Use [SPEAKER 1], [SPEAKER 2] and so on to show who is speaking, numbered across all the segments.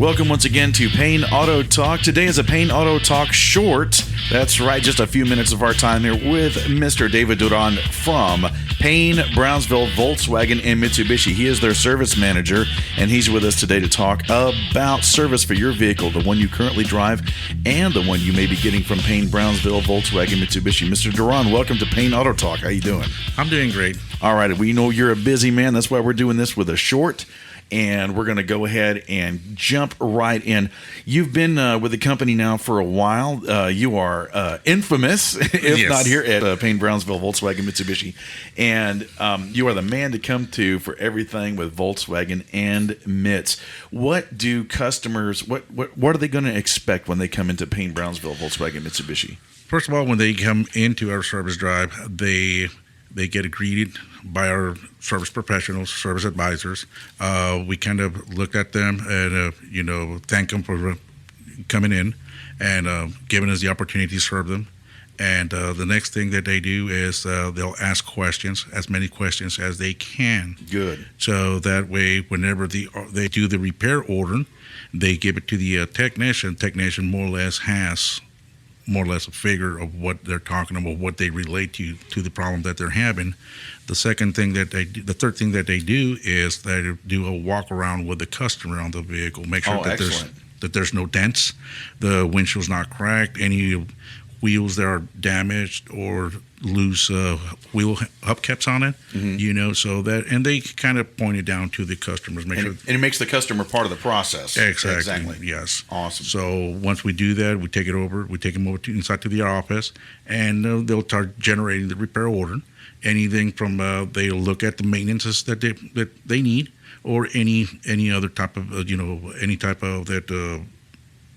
[SPEAKER 1] Welcome once again to Payne Auto Talk. Today is a Payne Auto Talk short. That's right, just a few minutes of our time here with Mr. David Duran from Payne Brownsville, Volkswagen and Mitsubishi. He is their service manager, and he's with us today to talk about service for your vehicle, the one you currently drive and the one you may be getting from Payne Brownsville, Volkswagen, Mitsubishi. Mr. Duran, welcome to Payne Auto Talk. How you doing?
[SPEAKER 2] I'm doing great.
[SPEAKER 1] All right, we know you're a busy man. That's why we're doing this with a short. And we're going to go ahead and jump right in. You've been with the company now for a while. You are infamous, if
[SPEAKER 2] Yes.
[SPEAKER 1] not here at Payne Brownsville, Volkswagen, Mitsubishi. And you are the man to come to for everything with Volkswagen and Mits. What do customers, what are they going to expect when they come into Payne Brownsville, Volkswagen, Mitsubishi?
[SPEAKER 2] First of all, when they come into our service drive, they get greeted by our service professionals, service advisors. We kind of look at them and, thank them for coming in and giving us the opportunity to serve them. And the next thing that they do is they'll ask questions, as many questions as they can.
[SPEAKER 1] Good.
[SPEAKER 2] So that way, whenever they do the repair order, they give it to the technician. Technician more or less has a figure of what they're talking about, what they relate to the problem that they're having. The third thing that they do is they do a walk around with the customer on the vehicle, make sure that there's no dents, the windshield's not cracked, any wheels that are damaged or loose wheel hubcaps on it, so that, and they kind of point it down to the customers.
[SPEAKER 1] And it makes the customer part of the process.
[SPEAKER 2] Exactly. Yes.
[SPEAKER 1] Awesome.
[SPEAKER 2] So once we do that, we take them over inside to the office, and they'll start generating the repair order. Anything from they'll look at the maintenances that they need, or any other type of any type of that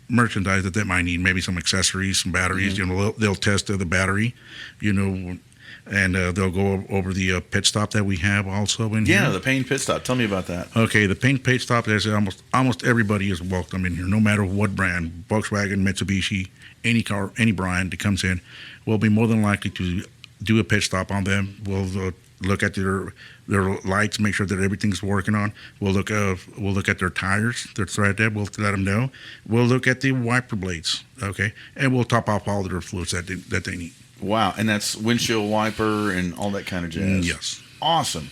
[SPEAKER 2] merchandise that they might need, maybe some accessories, some batteries. They'll test the battery, and they'll go over the pit stop that we have also in here.
[SPEAKER 1] Yeah, the Payne pit stop. Tell me about that.
[SPEAKER 2] Okay, the Payne pit stop is almost everybody is welcome in here, no matter what brand, Volkswagen, Mitsubishi, any car, any brand that comes in. We'll be more than likely to do a pit stop on them. We'll look at their lights, make sure that everything's working on. We'll look at their tires, their tread depth. We'll let them know. We'll look at the wiper blades, okay, and we'll top off all of their fluids that they need.
[SPEAKER 1] Wow, and that's windshield wiper and all that kind of jazz.
[SPEAKER 2] Yes.
[SPEAKER 1] Awesome.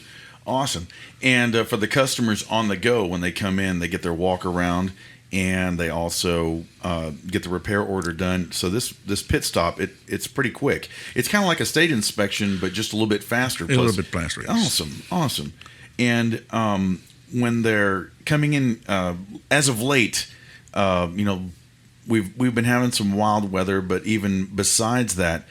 [SPEAKER 1] And for the customers on the go, when they come in, they get their walk around, and they also get the repair order done. So this pit stop, it's pretty quick. It's kind of like a state inspection, but just a little bit faster.
[SPEAKER 2] A little bit faster, yes.
[SPEAKER 1] Awesome. And when they're coming in, as of late, we've been having some wild weather, but even besides that,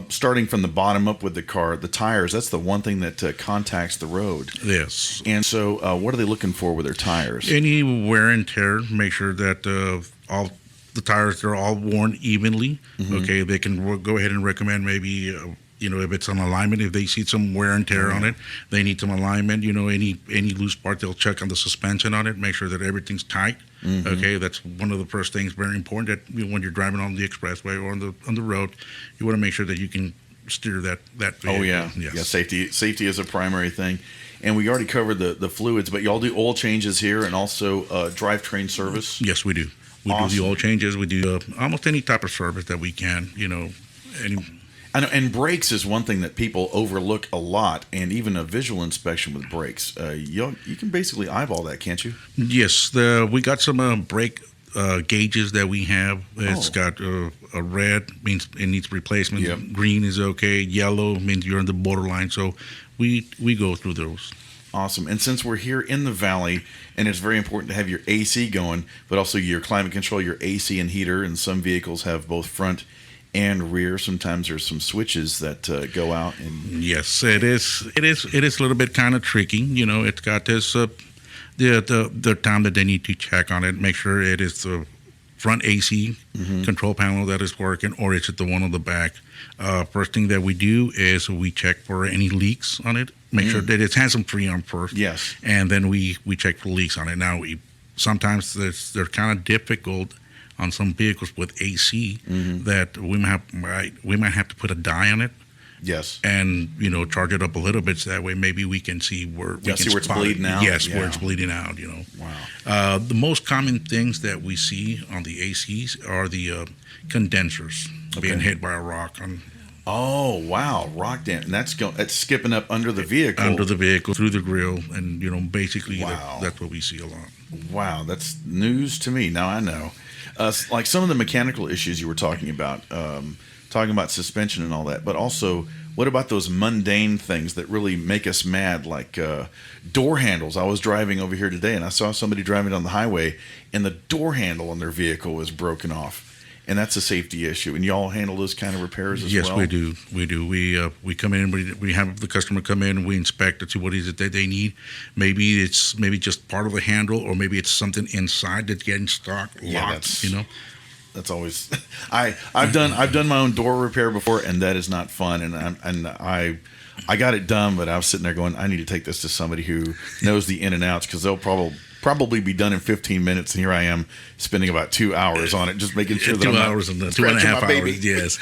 [SPEAKER 1] starting from the bottom up with the car, the tires, that's the one thing that contacts the road.
[SPEAKER 2] Yes.
[SPEAKER 1] And so what are they looking for with their tires?
[SPEAKER 2] Any wear and tear, make sure that all the tires, they're all worn evenly. Okay, they can go ahead and recommend maybe, if it's an alignment, if they see some wear and tear on it, they need some alignment. Any loose part, they'll check on the suspension on it, make sure that everything's tight. Okay, that's one of the first things, very important, that when you're driving on the expressway or on the road, you want to make sure that you can steer that vehicle.
[SPEAKER 1] Oh yeah,
[SPEAKER 2] yes.
[SPEAKER 1] Yeah. Safety is a primary thing, and we already covered the fluids, but y'all do oil changes here and also drivetrain service.
[SPEAKER 2] Yes, we do. We do the oil changes. We do almost any type of service that we can.
[SPEAKER 1] And brakes is one thing that people overlook a lot, and even a visual inspection with brakes. You can basically eyeball that, can't you?
[SPEAKER 2] Yes, we got some brake gauges that we have. It's got a red, means it needs replacement.
[SPEAKER 1] Yep.
[SPEAKER 2] Green is okay. Yellow means you're on the borderline. So we go through those.
[SPEAKER 1] Awesome. And since we're here in the valley, and it's very important to have your AC going, but also your climate control, your AC and heater, and some vehicles have both front and rear. Sometimes there's some switches that go out. And
[SPEAKER 2] yes, it is a little bit kind of tricky. It's got this the time that they need to check on it, make sure it is the front AC control panel that is working, or is it the one on the back. First thing that we do is we check for any leaks on it, make sure that it has some freon first.
[SPEAKER 1] Yes.
[SPEAKER 2] And then we check for leaks on it. Now, sometimes they're kind of difficult on some vehicles with AC that we might have to put a dye on it
[SPEAKER 1] Yes.
[SPEAKER 2] and charge it up a little bit, so that way maybe we can see where we can
[SPEAKER 1] See where it's
[SPEAKER 2] spot it.
[SPEAKER 1] bleeding out?
[SPEAKER 2] Yes,
[SPEAKER 1] Yeah.
[SPEAKER 2] where it's bleeding out.
[SPEAKER 1] Wow.
[SPEAKER 2] The most common things that we see on the ACs are the condensers being hit by a rock
[SPEAKER 1] Oh, wow. Rock dam. And that's skipping up under the vehicle.
[SPEAKER 2] through the grill, and basically
[SPEAKER 1] Wow.
[SPEAKER 2] that's what we see a lot.
[SPEAKER 1] Wow, that's news to me. Now I know. Like some of the mechanical issues you were talking about suspension and all that, but also what about those mundane things that really make us mad, like door handles? I was driving over here today and I saw somebody driving down the highway and the door handle on their vehicle was broken off. And that's a safety issue. And y'all handle those kind of repairs as well?
[SPEAKER 2] Yes, we do. We come in. We have the customer come in. We inspect to see what is it that they need. Maybe it's just part of the handle, or maybe it's something inside that's getting stuck, locked.
[SPEAKER 1] That's always. I've done my own door repair before, and that is not fun. And I got it done, but I was sitting there going, I need to take this to somebody who knows the in and outs, because they'll probably be done in 15 minutes, and here I am spending about 2 hours on it, just making sure that
[SPEAKER 2] 2
[SPEAKER 1] I'm not
[SPEAKER 2] hours and 2.5 hours. Yes.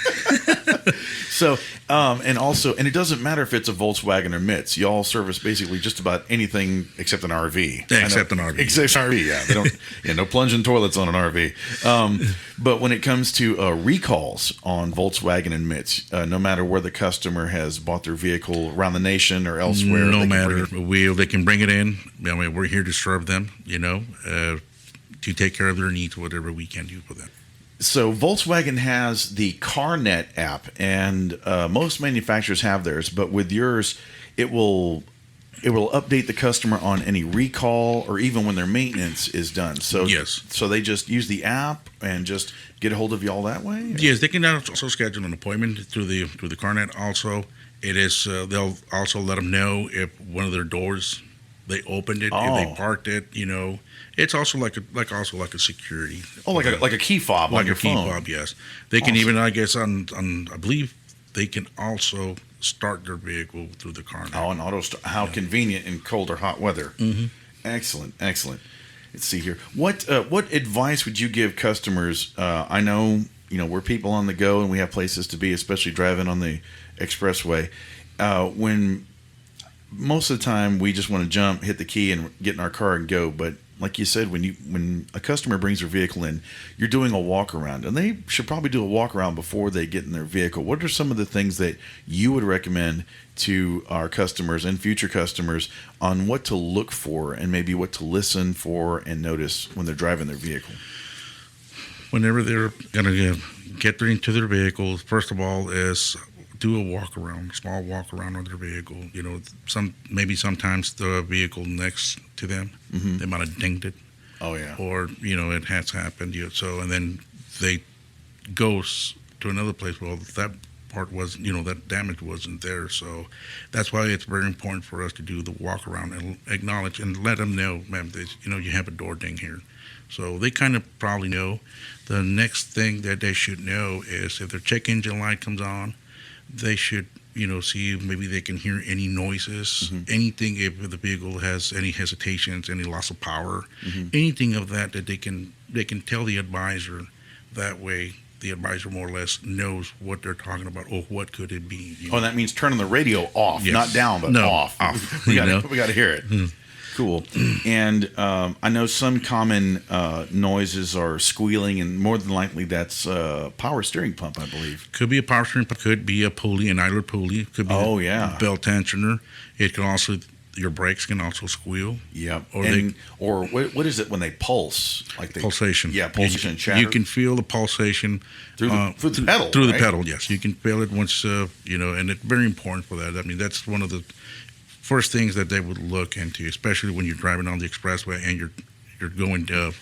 [SPEAKER 1] So, and it doesn't matter if it's a Volkswagen or Mitz. Y'all service basically just about anything except an RV.
[SPEAKER 2] Except an RV.
[SPEAKER 1] Except RV, yeah. They don't, no plunging toilets on an RV. But when it comes to recalls on Volkswagen and Mitz, no matter where the customer has bought their vehicle around the nation or elsewhere,
[SPEAKER 2] no matter, they can bring it in. I mean, we're here to serve them, to take care of their needs, whatever we can do for them.
[SPEAKER 1] So Volkswagen has the CarNet app, and most manufacturers have theirs, but with yours, it will update the customer on any recall or even when their maintenance is done. So
[SPEAKER 2] yes.
[SPEAKER 1] So they just use the app and just get a hold of y'all that way? Or?
[SPEAKER 2] Yes, they can also schedule an appointment through the CarNet. Also, it is they'll also let them know if one of their doors they opened it, if they parked it. It's also like a security.
[SPEAKER 1] Oh, like a key fob on your phone.
[SPEAKER 2] Like a key fob, yes. They can even, I guess, on I believe they can also start their vehicle through the car.
[SPEAKER 1] Oh, an auto start. How convenient in cold or hot weather.
[SPEAKER 2] Mm-hmm.
[SPEAKER 1] Excellent. Let's see here. What advice would you give customers? I know, we're people on the go and we have places to be, especially driving on the expressway. When most of the time we just want to jump, hit the key, and get in our car and go. But like you said, when a customer brings their vehicle in, you're doing a walk around, and they should probably do a walk around before they get in their vehicle. What are some of the things that you would recommend to our customers and future customers on what to look for and maybe what to listen for and notice when they're driving their vehicle?
[SPEAKER 2] Whenever they're going to get into their vehicle, first of all is do a small walk around on their vehicle. Sometimes the vehicle next to them, they might have dinged it.
[SPEAKER 1] Oh yeah.
[SPEAKER 2] Or it has happened. And then they go to another place. Well, that part wasn't. That damage wasn't there. So that's why it's very important for us to do the walk around and acknowledge and let them know, ma'am, that you have a door ding here. So they kind of probably know. The next thing that they should know is if their check engine light comes on, they should, see if maybe they can hear any noises, anything, if the vehicle has any hesitations, any loss of power, anything of that they can tell the advisor. That way, the advisor more or less knows what they're talking about or what could it be.
[SPEAKER 1] Oh, that means turning the radio off,
[SPEAKER 2] yes.
[SPEAKER 1] Not down, but off. We got to hear it. Cool. And I know some common noises are squealing, and more than likely that's a power steering pump, I believe.
[SPEAKER 2] Could be a power steering pump. Could be a pulley, an idler pulley. Could be a belt tensioner. It can also, your brakes can also squeal.
[SPEAKER 1] Yeah. Or what is it when they pulse?
[SPEAKER 2] Pulsation.
[SPEAKER 1] Yeah, pulsation chatter.
[SPEAKER 2] You can feel the pulsation
[SPEAKER 1] through the pedal.
[SPEAKER 2] Through the pedal, yes. You can feel it once, and it's very important for that. I mean, that's one of the first things that they would look into, especially when you're driving on the expressway and you're going to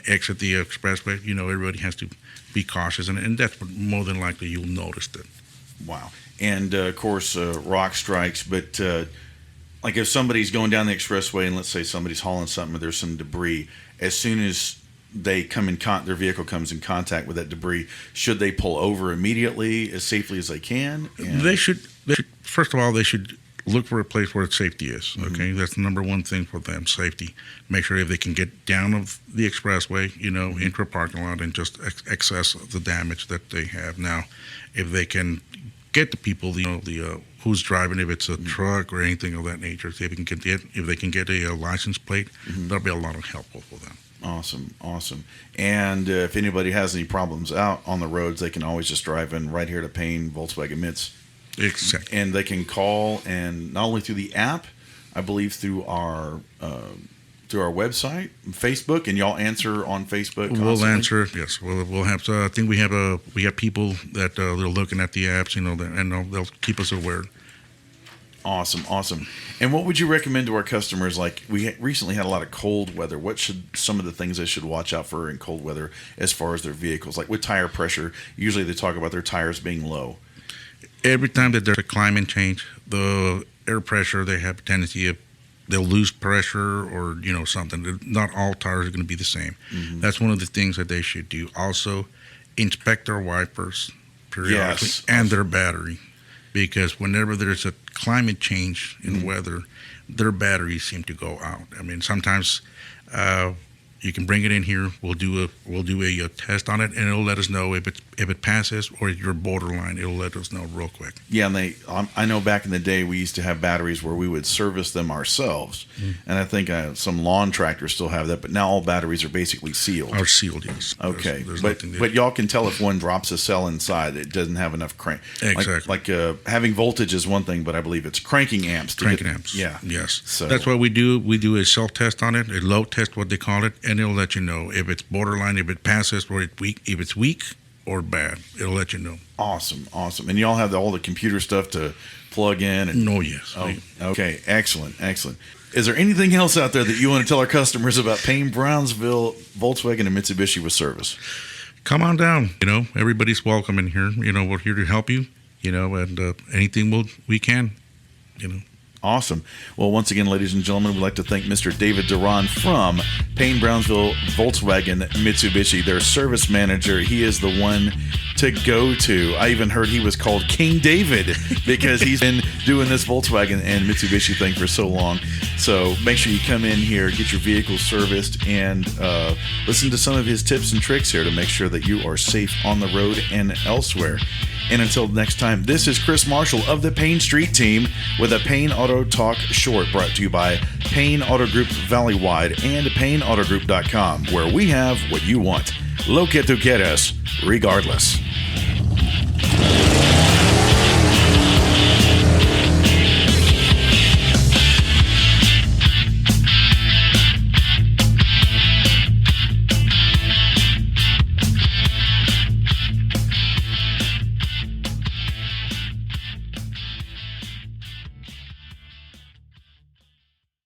[SPEAKER 2] exit the expressway. Everybody has to be cautious, and that's more than likely you'll notice that.
[SPEAKER 1] Wow. And of course, rock strikes, but like if somebody's going down the expressway and let's say somebody's hauling something or there's some debris, as soon as they come in their vehicle comes in contact with that debris, should they pull over immediately as safely as they can?
[SPEAKER 2] They should. First of all, they should look for a place where safety is. Okay, that's the number one thing for them: safety. Make sure if they can get down of the expressway, into a parking lot and just access the damage that they have. Now, if they can get the people, the who's driving, if it's a truck or anything of that nature. If they can get a license plate, that'll be a lot of help for them.
[SPEAKER 1] Awesome. And if anybody has any problems out on the roads, they can always just drive in right here to Payne Volkswagen-Mitsubishi.
[SPEAKER 2] Exactly.
[SPEAKER 1] And they can call, and not only through the app, I believe through our website, Facebook, and y'all answer on Facebook constantly?
[SPEAKER 2] We'll answer, yes. We'll have. I think we have people that they're looking at the apps, and they'll keep us aware.
[SPEAKER 1] Awesome. And what would you recommend to our customers? Like, we recently had a lot of cold weather. What should some of the things they should watch out for in cold weather as far as their vehicles? Like with tire pressure, usually they talk about their tires being low.
[SPEAKER 2] Every time that there's a climate change, the air pressure, they have a tendency of they'll lose pressure or something. Not all tires are going to be the same. Mm-hmm. That's one of the things that they should do. Also, inspect their wipers periodically and their battery, because whenever there's a climate change in weather, their batteries seem to go out. I mean, sometimes you can bring it in here. We'll do a test on it, and it'll let us know if it passes or if you're borderline. It'll let us know real quick. Yeah,
[SPEAKER 1] and I know back in the day we used to have batteries where we would service them ourselves, and I think some lawn tractors still have that. But now all batteries are basically sealed.
[SPEAKER 2] Are sealed, yes.
[SPEAKER 1] Okay, but y'all can tell if one drops a cell inside, it doesn't have enough crank.
[SPEAKER 2] Exactly.
[SPEAKER 1] Like having voltage is one thing, but I believe it's cranking amps.
[SPEAKER 2] Amps.
[SPEAKER 1] Yeah.
[SPEAKER 2] Yes.
[SPEAKER 1] So
[SPEAKER 2] that's what we do. We do a self test on it, a load test, what they call it. And it'll let you know if it's borderline, if it passes, or if it's weak or bad. It'll let you know.
[SPEAKER 1] Awesome. And y'all have all the computer stuff to plug in?
[SPEAKER 2] Yes.
[SPEAKER 1] Oh, okay. Excellent. Is there anything else out there that you want to tell our customers about Payne Brownsville, Volkswagen, and Mitsubishi with service?
[SPEAKER 2] Come on down. Everybody's welcome in here. We're here to help you. And anything we can.
[SPEAKER 1] Awesome. Well, once again, ladies and gentlemen, we'd like to thank Mr. David Duran from Payne Brownsville Volkswagen-Mitsubishi, their service manager. He is the one to go to. I even heard he was called King David because he's been doing this Volkswagen and Mitsubishi thing for so long. So make sure you come in here, get your vehicle serviced, and listen to some of his tips and tricks here to make sure that you are safe on the road and elsewhere. And until next time, this is Chris Marshall of the Payne Street Team with a Payne Auto Talk short brought to you by Payne Auto Group Valleywide and PayneAutoGroup.com, where we have what you want. Lo que tú quieras, regardless.